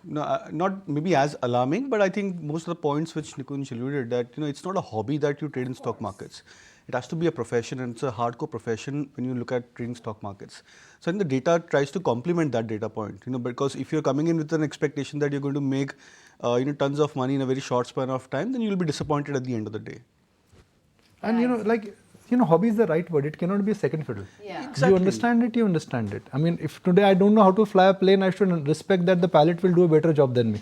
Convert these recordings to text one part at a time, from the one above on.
No, not maybe as alarming, but I think most of the points which Nikunj alluded that it's not a hobby that you trade in stock markets. It has to be a profession, and it's a hardcore profession when you look at trading stock markets. So I think the data tries to complement that data point. Because if you're coming in with an expectation that you're going to make tons of money in a very short span of time, then you'll be disappointed at the end of the day. And hobby is the right word. It cannot be a second fiddle. Yeah. Exactly. You understand it, you understand it. I mean, if today I don't know how to fly a plane, I should respect that the pilot will do a better job than me.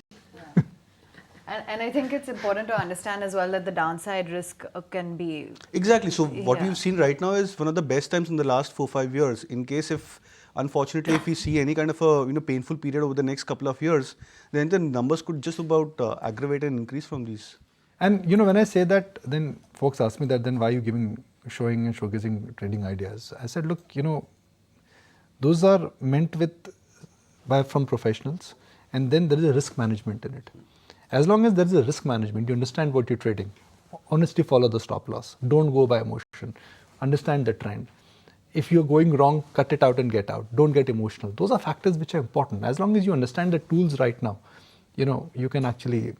And I think it's important to understand as well that the downside risk can be... Exactly. So what Yeah. we've seen right now is one of the best times in the last 4-5 years. In case if, unfortunately, if we see any kind of a painful period over the next couple of years, then the numbers could just about aggravate and increase from these. And when I say that, then folks ask me that, then why are you showing and showcasing trading ideas? I said, look, those are meant from professionals, and then there is a risk management in it. As long as there is a risk management, you understand what you're trading. Honestly, follow the stop loss. Don't go by emotion. Understand the trend. If you're going wrong, cut it out and get out. Don't get emotional. Those are factors which are important. As long as you understand the tools right now, you can actually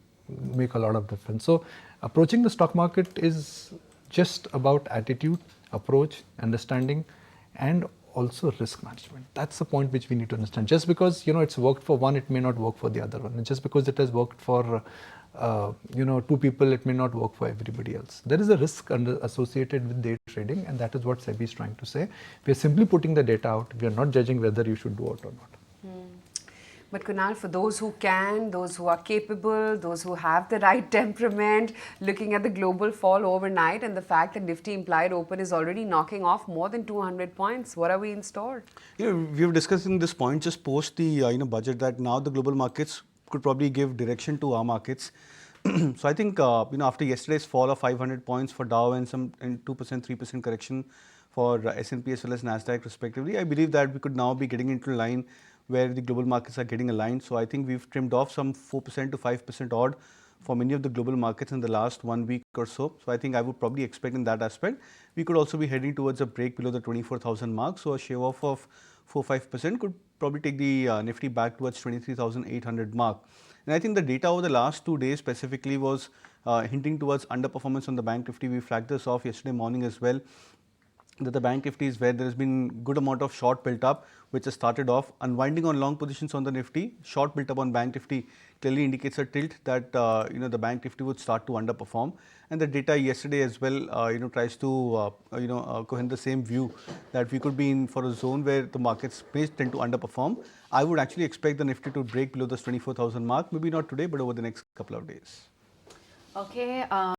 make a lot of difference. So approaching the stock market is just about attitude, approach, understanding, and also risk management. That's the point which we need to understand. Just because it's worked for one, it may not work for the other one. And just because it has worked for two people, it may not work for everybody else. There is a risk associated with day trading, and that is what SEBI is trying to say. We are simply putting the data out. We are not judging whether you should do it or not. But Kunal, for those who can, those who are capable, those who have the right temperament, looking at the global fall overnight and the fact that Nifty implied open is already knocking off more than 200 points, what are we in store? We were discussing this point just post the budget that now the global markets could probably give direction to our markets. So I think after yesterday's fall of 500 points for Dow and 2%, 3% correction for S&P as well as Nasdaq respectively, I believe that we could now be getting into line where the global markets are getting aligned. So I think we've trimmed off some 4% to 5% odd for many of the global markets in the last 1 week or so. So I think I would probably expect in that aspect, we could also be heading towards a break below the 24,000 mark. So a shave off of 4-5% could probably take the Nifty back towards 23,800 mark. And I think the data over the last 2 days specifically was hinting towards underperformance on the Bank Nifty. We flagged this off yesterday morning as well, that the Bank Nifty is where there has been good amount of short built up, which has started off unwinding on long positions on the Nifty. Short built up on Bank Nifty clearly indicates a tilt that the Bank Nifty would start to underperform, and the data yesterday as well tries to cohen the same view that we could be in for a zone where the markets may tend to underperform. I would actually expect the Nifty to break below this 24,000 mark, maybe not today, but over the next couple of days. Okay.